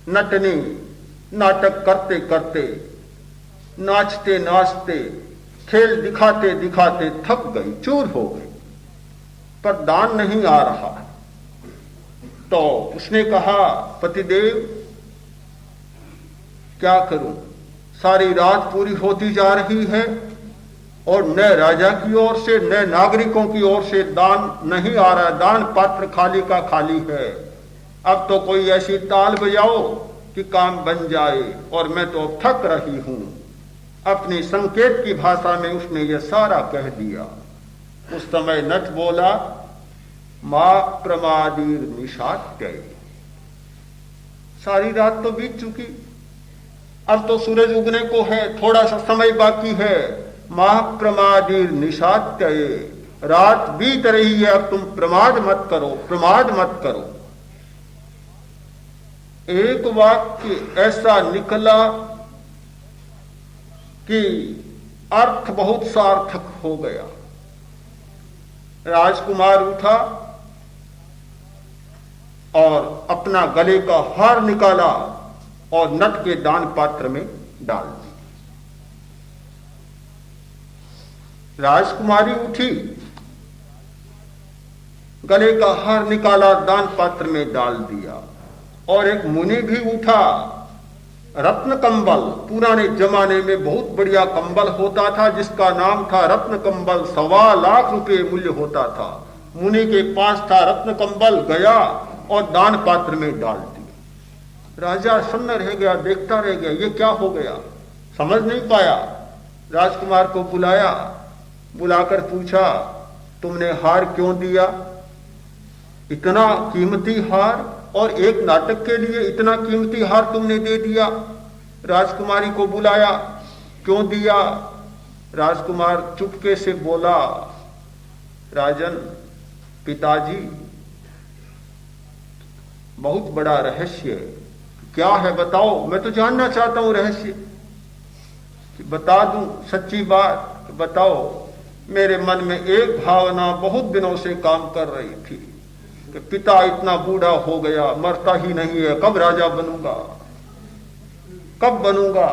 नटनी नाटक करते करते, नाचते नाचते, खेल दिखाते दिखाते थक गई, चूर हो गई, पर दान नहीं आ रहा। तो उसने कहा, पतिदेव क्या करूं, सारी रात पूरी होती जा रही है और न राजा की ओर से न नागरिकों की ओर से दान नहीं आ रहा, दान पात्र खाली का खाली है। अब तो कोई ऐसी ताल बजाओ कि काम बन जाए, और मैं तो थक रही हूं। अपनी संकेत की भाषा में उसने यह सारा कह दिया। उस समय नट बोला, मां प्रमादीर निशात्य। सारी रात तो बीत चुकी, अब तो सूरज उगने को है, थोड़ा सा समय बाकी है। मां प्रमादीर निशात्य, रात बीत रही है, अब तुम प्रमाद मत करो, प्रमाद मत करो। एक वाक्य ऐसा निकला कि अर्थ बहुत सार्थक हो गया। राजकुमार उठा और अपना गले का हार निकाला और नट के दान पात्र में डाल दिया। राजकुमारी उठी, गले का हार निकाला, दान पात्र में डाल दिया। और एक मुनि भी उठा, रत्न कंबल, पुराने जमाने में बहुत बढ़िया कंबल होता था जिसका नाम था रत्न कंबल, 1.25 लाख रुपए मूल्य होता था। मुनि के पास था रत्न कंबल, गया और दान पात्र में डाल दिया। राजा सन्न रह गया, देखता रह गया, ये क्या हो गया, समझ नहीं पाया। राजकुमार को बुलाया, बुलाकर पूछा, तुमने हार क्यों दिया, इतना कीमती हार, और एक नाटक के लिए इतना कीमती हार तुमने दे दिया। राजकुमारी को बुलाया, क्यों दिया। राजकुमार चुपके से बोला, राजन, पिताजी, बहुत बड़ा रहस्य। क्या है बताओ, मैं तो जानना चाहता हूं रहस्य। बता दूं सच्ची बात, बताओ। मेरे मन में एक भावना बहुत दिनों से काम कर रही थी कि पिता इतना बूढ़ा हो गया, मरता ही नहीं है, कब राजा बनूंगा, कब बनूंगा।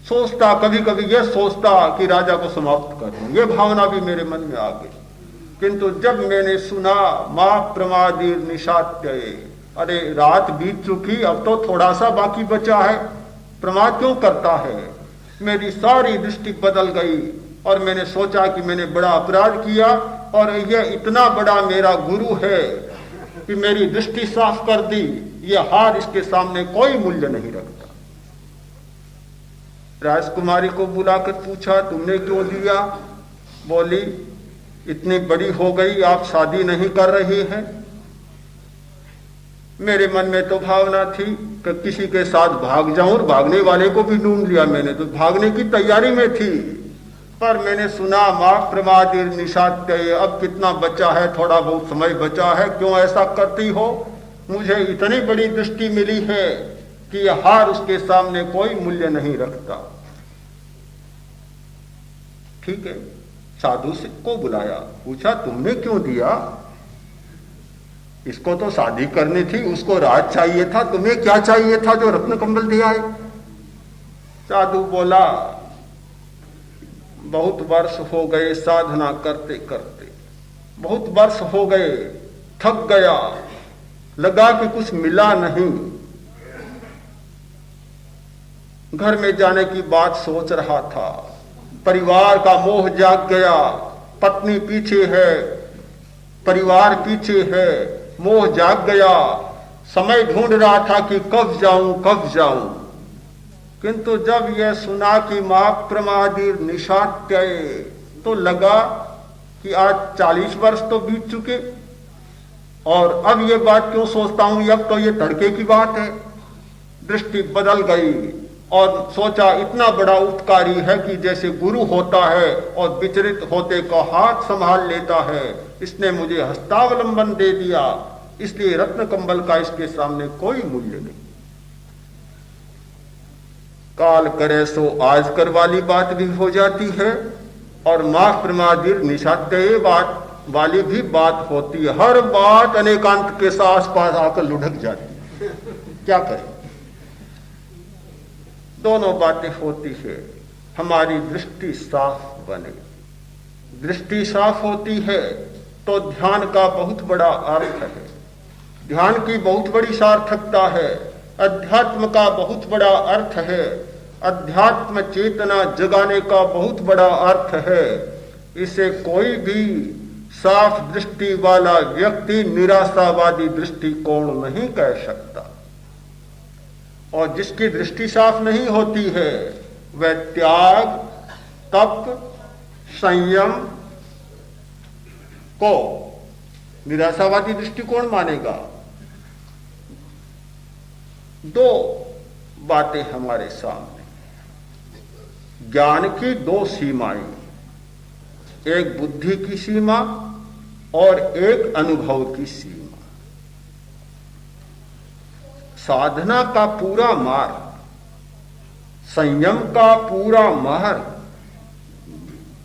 सोचता, कभी कभी यह सोचता कि राजा को समाप्त कर दूं, यह भावना भी मेरे मन में आ गई। किंतु जब मैंने सुना मां प्रमादीर निशात्य, अरे रात बीत चुकी, अब तो थोड़ा सा बाकी बचा है, प्रमाद क्यों करता है। मेरी सारी दृष्टि बदल गई और मैंने सोचा कि मैंने बड़ा अपराध किया और यह इतना बड़ा मेरा गुरु है कि मेरी दृष्टि साफ कर दी। यह हार इसके सामने कोई मूल्य नहीं रखता। राजकुमारी को बुलाकर पूछा, तुमने क्यों दिया। बोली, इतनी बड़ी हो गई, आप शादी नहीं कर रही हैं। मेरे मन में तो भावना थी कि किसी के साथ भाग जाऊं, और भागने वाले को भी ढूंढ लिया मैंने, तो भागने की तैयारी में थी। पर मैंने सुना मां प्रमादीर निशात्य, अब कितना बचा है, थोड़ा बहुत समय बचा है, क्यों ऐसा करती हो। मुझे इतनी बड़ी दृष्टि मिली है कि यह हार उसके सामने कोई मूल्य नहीं रखता। ठीक है, साधु से को बुलाया, पूछा तुमने क्यों दिया? इसको तो शादी करनी थी, उसको राज चाहिए था, तुम्हें क्या चाहिए था जो रत्न कंबल दिया है? साधु बोला, बहुत वर्ष हो गए साधना करते करते, बहुत वर्ष हो गए, थक गया, लगा कि कुछ मिला नहीं, घर में जाने की बात सोच रहा था, परिवार का मोह जाग गया, पत्नी पीछे है, परिवार पीछे है, मोह जाग गया, समय ढूंढ रहा था कि कब जाऊं कब जाऊं, किंतु जब यह सुना कि मां प्रमादीर निशात्य, तो लगा कि आज 40 वर्ष तो बीत चुके और अब ये बात क्यों सोचता हूं, अब तो ये तड़के की बात है। दृष्टि बदल गई और सोचा इतना बड़ा उपकारी है कि जैसे गुरु होता है और विचलित होते का हाथ संभाल लेता है, इसने मुझे हस्तावलंबन दे दिया, इसलिए रत्न कंबल का इसके सामने कोई मूल्य नहीं। काल करे सो आज कर वाली बात भी हो जाती है और मां प्रमादिर निशात्य बात वाली भी बात होती है। हर बात अनेकांत के आस पास आकर लुढ़क जाती है, क्या करें? दोनों बातें होती है। हमारी दृष्टि साफ बने, दृष्टि साफ होती है तो ध्यान का बहुत बड़ा अर्थ है, ध्यान की बहुत बड़ी सार्थकता है, अध्यात्म का बहुत बड़ा अर्थ है, अध्यात्म चेतना जगाने का बहुत बड़ा अर्थ है। इसे कोई भी साफ दृष्टि वाला व्यक्ति निराशावादी दृष्टिकोण नहीं कह सकता। और जिसकी दृष्टि साफ नहीं होती है वह त्याग, तप, संयम को निराशावादी दृष्टिकोण मानेगा। दो बातें हमारे सामने, ज्ञान की दो सीमाएं, एक बुद्धि की सीमा और एक अनुभव की सीमा। साधना का पूरा मार्ग, संयम का पूरा मार्ग,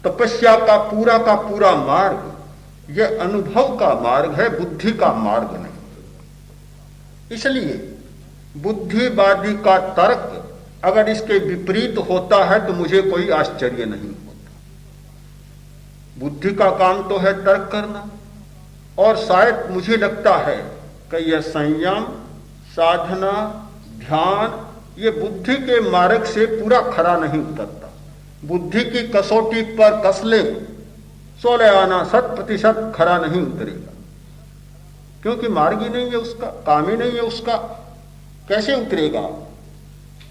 तपस्या का पूरा मार्ग यह अनुभव का मार्ग है, बुद्धि का मार्ग नहीं। इसलिए बुद्धिवादी का तर्क अगर इसके विपरीत होता है तो मुझे कोई आश्चर्य नहीं होता। बुद्धि का काम तो है तर्क करना, और शायद मुझे लगता है कि यह संयम, साधना, ध्यान ये बुद्धि के मार्ग से पूरा खरा नहीं उतरता। बुद्धि की कसौटी पर कस ले 16 आना 100% खरा नहीं उतरेगा, क्योंकि मार्ग ही नहीं है उसका, काम ही नहीं है उसका, कैसे उतरेगा?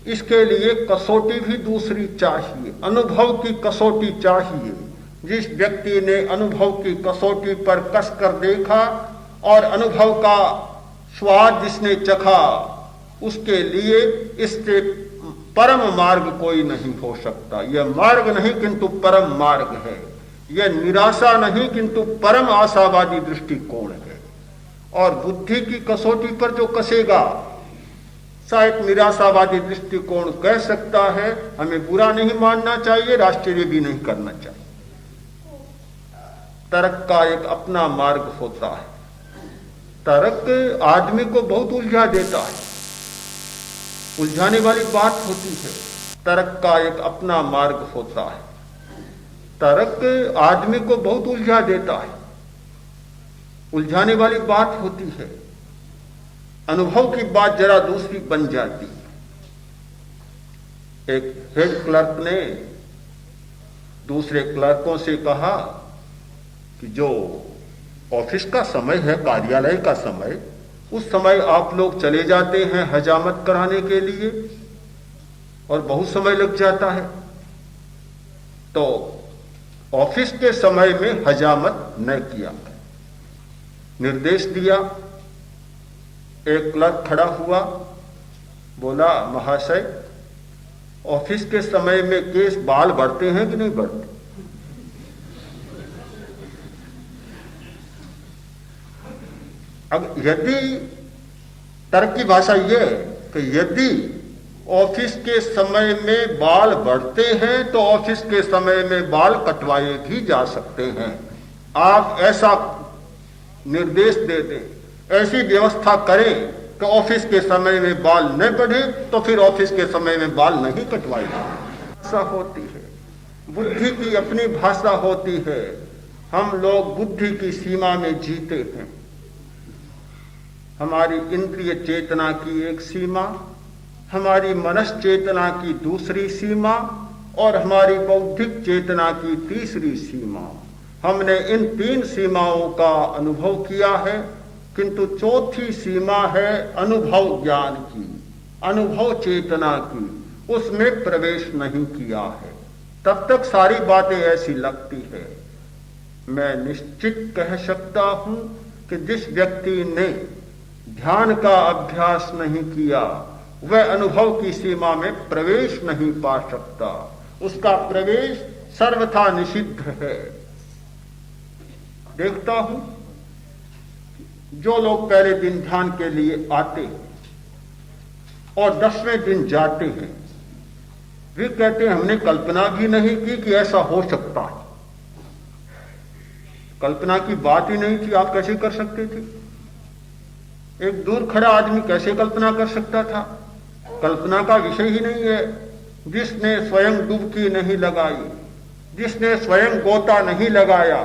इसके लिए कसौटी भी दूसरी चाहिए, अनुभव की कसौटी चाहिए। जिस व्यक्ति ने अनुभव की कसौटी पर कस कर देखा और अनुभव का स्वाद जिसने चखा, उसके लिए इससे परम मार्ग कोई नहीं हो सकता। यह मार्ग नहीं किंतु परम मार्ग है, यह निराशा नहीं किंतु परम आशावादी दृष्टिकोण है। और बुद्धि की कसौटी पर जो कसेगा शायद निराशावादी दृष्टिकोण कह सकता है, हमें बुरा नहीं मानना चाहिए, राष्ट्रीय भी नहीं करना चाहिए। तर्क का एक अपना मार्ग होता है, तर्क आदमी को बहुत उलझा देता है, उलझाने वाली बात होती है। तर्क का एक अपना मार्ग होता है, तर्क आदमी को बहुत उलझा देता है, उलझाने वाली बात होती है। अनुभव की बात जरा दूसरी बन जाती है। एक हेड क्लर्क ने दूसरे क्लर्कों से कहा कि जो ऑफिस का समय है, कार्यालय का समय, उस समय आप लोग चले जाते हैं हजामत कराने के लिए और बहुत समय लग जाता है, तो ऑफिस के समय में हजामत न किया। निर्देश दिया। एक क्लर्क खड़ा हुआ, बोला महाशय ऑफिस के समय में केस बाल बढ़ते हैं कि नहीं बढ़ते? अब यदि तर्क की भाषा यह है कि यदि ऑफिस के समय में बाल बढ़ते हैं तो ऑफिस के समय में बाल कटवाए भी जा सकते हैं। आप ऐसा निर्देश दे दें, ऐसी व्यवस्था करें कि ऑफिस के समय में बाल न बढ़े तो फिर ऑफिस के समय में बाल नहीं कटवाए। भाषा होती है, बुद्धि की अपनी भाषा होती है। हम लोग बुद्धि की सीमा में जीते हैं। हमारी इंद्रिय चेतना की एक सीमा, हमारी मनस चेतना की दूसरी सीमा और हमारी बौद्धिक चेतना की तीसरी सीमा। हमने इन 3 सीमाओं का अनुभव किया है, किंतु चौथी सीमा है अनुभव ज्ञान की, अनुभव चेतना की, उसमें प्रवेश नहीं किया है। तब तक सारी बातें ऐसी लगती है। मैं निश्चित कह सकता हूं कि जिस व्यक्ति ने ध्यान का अभ्यास नहीं किया वह अनुभव की सीमा में प्रवेश नहीं पा सकता। उसका प्रवेश सर्वथा निषिद्ध है। देखता हूं जो लोग पहले दिन ध्यान के लिए आते हैं और 10वें दिन जाते हैं, वे कहते हैं हमने कल्पना भी नहीं की कि ऐसा हो सकता है। कल्पना की बात ही नहीं थी, आप कैसे कर सकते थे? एक दूर खड़ा आदमी कैसे कल्पना कर सकता था? कल्पना का विषय ही नहीं है। जिसने स्वयं डुबकी नहीं लगाई, जिसने स्वयं गोता नहीं लगाया,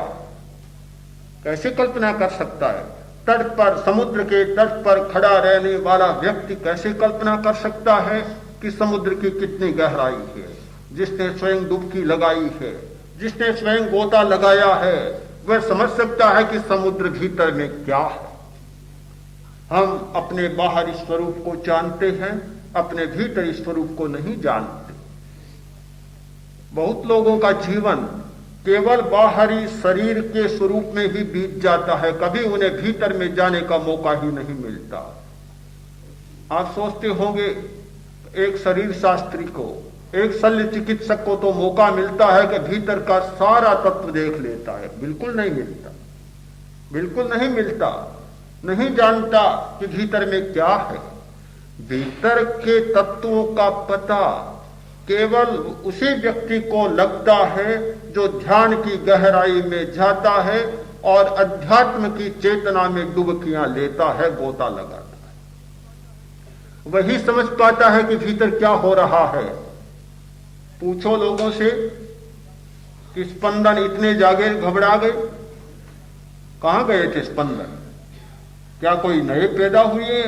कैसे कल्पना कर सकता है? तट पर, समुद्र के तट पर खड़ा रहने वाला व्यक्ति कैसे कल्पना कर सकता है कि समुद्र की कितनी गहराई है? जिसने स्वयं डुबकी लगाई है, जिसने स्वयं गोता लगाया है, वह समझ सकता है कि समुद्र भीतर में क्या है। हम अपने बाहरी स्वरूप को जानते हैं, अपने भीतरी स्वरूप को नहीं जानते। बहुत लोगों का जीवन केवल बाहरी शरीर के स्वरूप में ही बीत जाता है, कभी उन्हें भीतर में जाने का मौका ही नहीं मिलता। आप सोचते होंगे एक शरीर शास्त्री को, एक शल्य चिकित्सक को तो मौका मिलता है कि भीतर का सारा तत्व देख लेता है। बिल्कुल नहीं मिलता, बिल्कुल नहीं मिलता। नहीं जानता कि भीतर में क्या है। भीतर के तत्वों का पता केवल उसी व्यक्ति को लगता है जो ध्यान की गहराई में जाता है और अध्यात्म की चेतना में डुबकियां लेता है, गोता लगाता है। वही समझ पाता है कि भीतर क्या हो रहा है। पूछो लोगों से कि स्पंदन इतने जागे घबरा गए, कहां गए थे स्पंदन? क्या कोई नए पैदा हुए?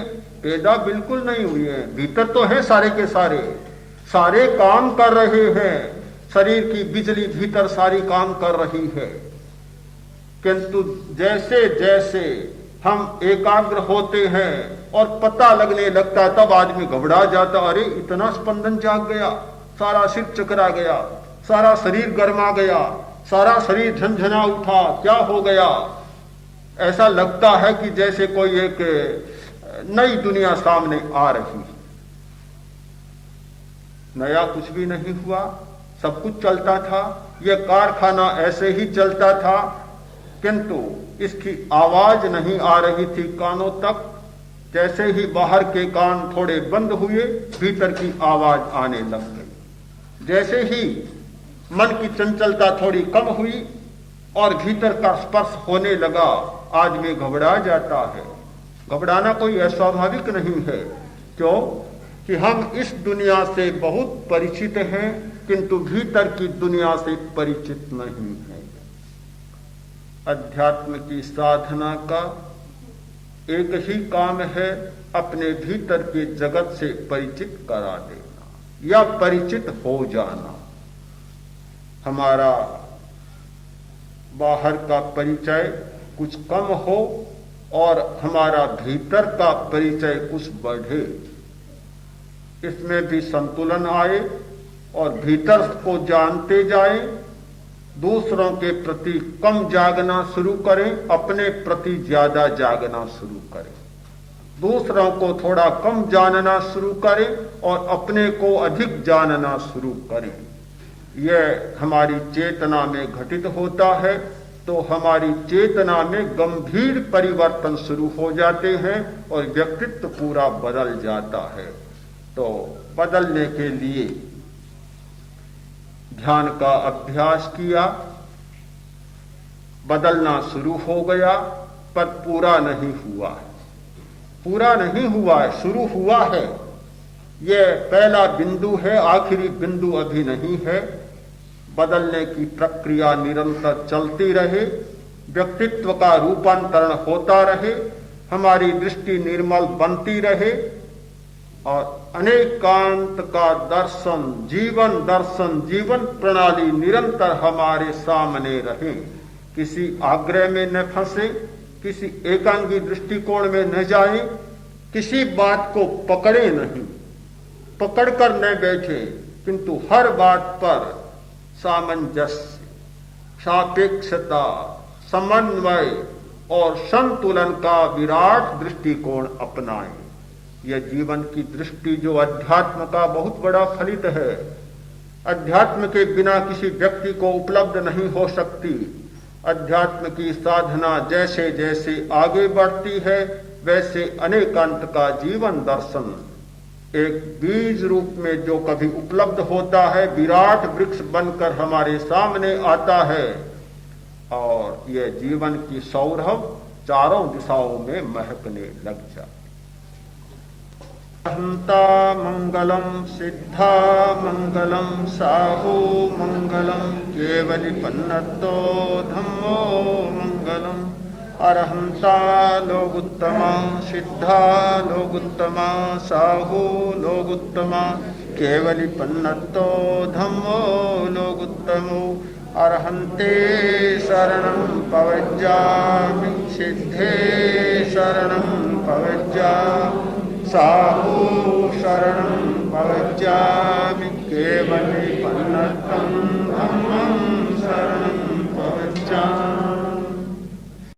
पैदा बिल्कुल नहीं हुए। भीतर तो है सारे के सारे, सारे काम कर रहे हैं। शरीर की बिजली भीतर सारी काम कर रही है, किंतु जैसे जैसे हम एकाग्र होते हैं और पता लगने लगता है तब आदमी घबरा जाता। अरे इतना स्पंदन जाग गया, सारा सिर चकरा गया, सारा शरीर गर्मा गया, सारा शरीर झंझना उठा, क्या हो गया? ऐसा लगता है कि जैसे कोई एक नई दुनिया सामने आ रही है। नया कुछ भी नहीं हुआ, सब कुछ चलता था। यह कारखाना ऐसे ही चलता था, किंतु इसकी आवाज नहीं आ रही थी कानों तक। जैसे ही बाहर के कान थोड़े बंद हुए, भीतर की आवाज आने लग गई। जैसे ही मन की चंचलता थोड़ी कम हुई और भीतर का स्पर्श होने लगा, आदमी घबरा जाता है। घबराना कोई अस्वाभाविक नहीं है। क्यों? कि हम इस दुनिया से बहुत परिचित हैं, किंतु भीतर की दुनिया से परिचित नहीं है। अध्यात्म की साधना का एक ही काम है, अपने भीतर के जगत से परिचित करा देना या परिचित हो जाना। हमारा बाहर का परिचय कुछ कम हो और हमारा भीतर का परिचय कुछ बढ़े, इसमें भी संतुलन आए और भीतर को जानते जाएं। दूसरों के प्रति कम जागना शुरू करें, अपने प्रति ज्यादा जागना शुरू करें। दूसरों को थोड़ा कम जानना शुरू करें और अपने को अधिक जानना शुरू करें। यह हमारी चेतना में घटित होता है तो हमारी चेतना में गंभीर परिवर्तन शुरू हो जाते हैं और व्यक्तित्व पूरा बदल जाता है। तो बदलने के लिए ध्यान का अभ्यास किया, बदलना शुरू हो गया, पर पूरा नहीं हुआ है। पूरा नहीं हुआ है, शुरू हुआ है। यह पहला बिंदु है, आखिरी बिंदु अभी नहीं है। बदलने की प्रक्रिया निरंतर चलती रहे, व्यक्तित्व का रूपांतरण होता रहे, हमारी दृष्टि निर्मल बनती रहे और अनेकांत का दर्शन, जीवन प्रणाली निरंतर हमारे सामने रहे। किसी आग्रह में न फंसे, किसी एकांगी दृष्टिकोण में न जाए, किसी बात को पकड़े नहीं, पकड़कर न बैठे, किंतु हर बात पर सामंजस्य, सापेक्षता, समन्वय और संतुलन का विराट दृष्टिकोण अपनाएं। यह जीवन की दृष्टि जो अध्यात्म का बहुत बड़ा फलित है। अध्यात्म के बिना किसी व्यक्ति को उपलब्ध नहीं हो सकती। अध्यात्म की साधना जैसे जैसे आगे बढ़ती है, वैसे अनेकांत का जीवन दर्शन एक बीज रूप में जो कभी उपलब्ध होता है, विराट वृक्ष बनकर हमारे सामने आता है और यह जीवन की सौरभ चारों दिशाओं में महकने लग जाए। हंता मंगलम सिद्धा मंगलम साहू मंगलम केवलिपन्नतो धम्मो मंगलम। अरहंता लोगुत्तमा सिद्धा लोगुत्तमा साहू लोगुत्तमा केवलिपन्नतो धम्मो लोगुत्तमो। अरहंते शरणं पवज्जामि सिद्धे शरणं पवज्जामि साहू शरणं पवज्जामि।